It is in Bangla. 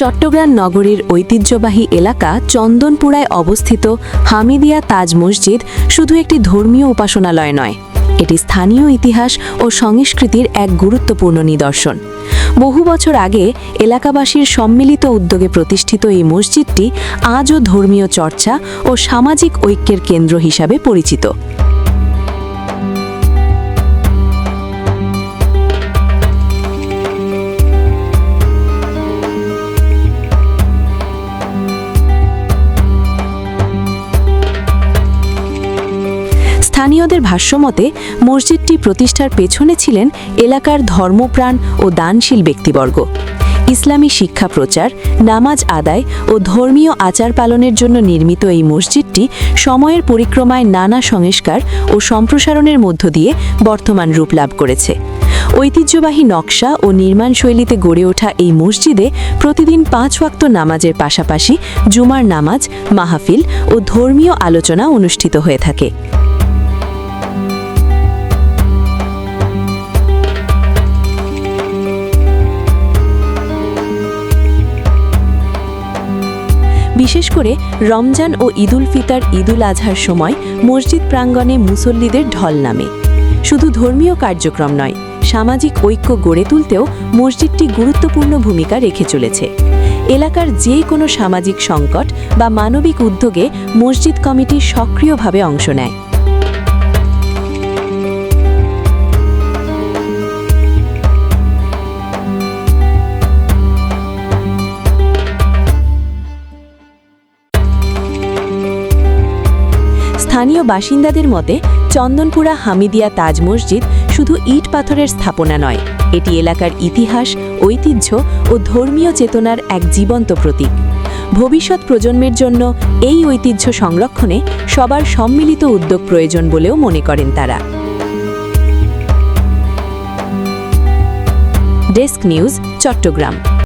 চট্টগ্রাম নগরীর ঐতিহ্যবাহী এলাকা চন্দনপুরায় অবস্থিত হামিদিয়া তাজ মসজিদ শুধু একটি ধর্মীয় উপাসনালয় নয়, এটি স্থানীয় ইতিহাস ও সংস্কৃতির এক গুরুত্বপূর্ণ নিদর্শন। বহু বছর আগে এলাকাবাসীর সম্মিলিত উদ্যোগে প্রতিষ্ঠিত এই মসজিদটি আজও ধর্মীয় চর্চা ও সামাজিক ঐক্যের কেন্দ্র হিসাবে পরিচিত। স্থানীয়দের ভাষ্যমতে মসজিদটি প্রতিষ্ঠার পেছনে ছিলেন এলাকার ধর্মপ্রাণ ও দানশীল ব্যক্তিবর্গ। ইসলামী শিক্ষা প্রচার, নামাজ আদায় ও ধর্মীয় আচার পালনের জন্য নির্মিত এই মসজিদটি সময়ের পরিক্রমায় নানা সংস্কার ও সম্প্রসারণের মধ্য দিয়ে বর্তমান রূপ লাভ করেছে। ঐতিহ্যবাহী নকশা ও নির্মাণ শৈলীতে গড়ে ওঠা এই মসজিদে প্রতিদিন 5 ওয়াক্ত নামাজের পাশাপাশি জুমার নামাজ, মাহফিল ও ধর্মীয় আলোচনা অনুষ্ঠিত হয়ে থাকে। বিশেষ করে রমজান ও ঈদুল ফিতর, ঈদুল আজহার সময় মসজিদ প্রাঙ্গণে মুসল্লিদের ঢল নামে। শুধু ধর্মীয় কার্যক্রম নয়, সামাজিক ঐক্য গড়ে তুলতেও মসজিদটি গুরুত্বপূর্ণ ভূমিকা রেখে চলেছে। এলাকার যে কোনো সামাজিক সংকট বা মানবিক উদ্যোগে মসজিদ কমিটি সক্রিয়ভাবে অংশ নেয়। স্থানীয় বাসিন্দাদের মতে চন্দনপুরা হামিদিয়া তাজ মসজিদ শুধু ইট পাথরের স্থাপনা নয়, এটি এলাকার ইতিহাস, ঐতিহ্য ও ধর্মীয় চেতনার এক জীবন্ত প্রতীক। ভবিষ্যৎ প্রজন্মের জন্য এই ঐতিহ্য সংরক্ষণে সবার সম্মিলিত উদ্যোগ প্রয়োজন বলেও মনে করেন তারা। Desk news, Chittagong.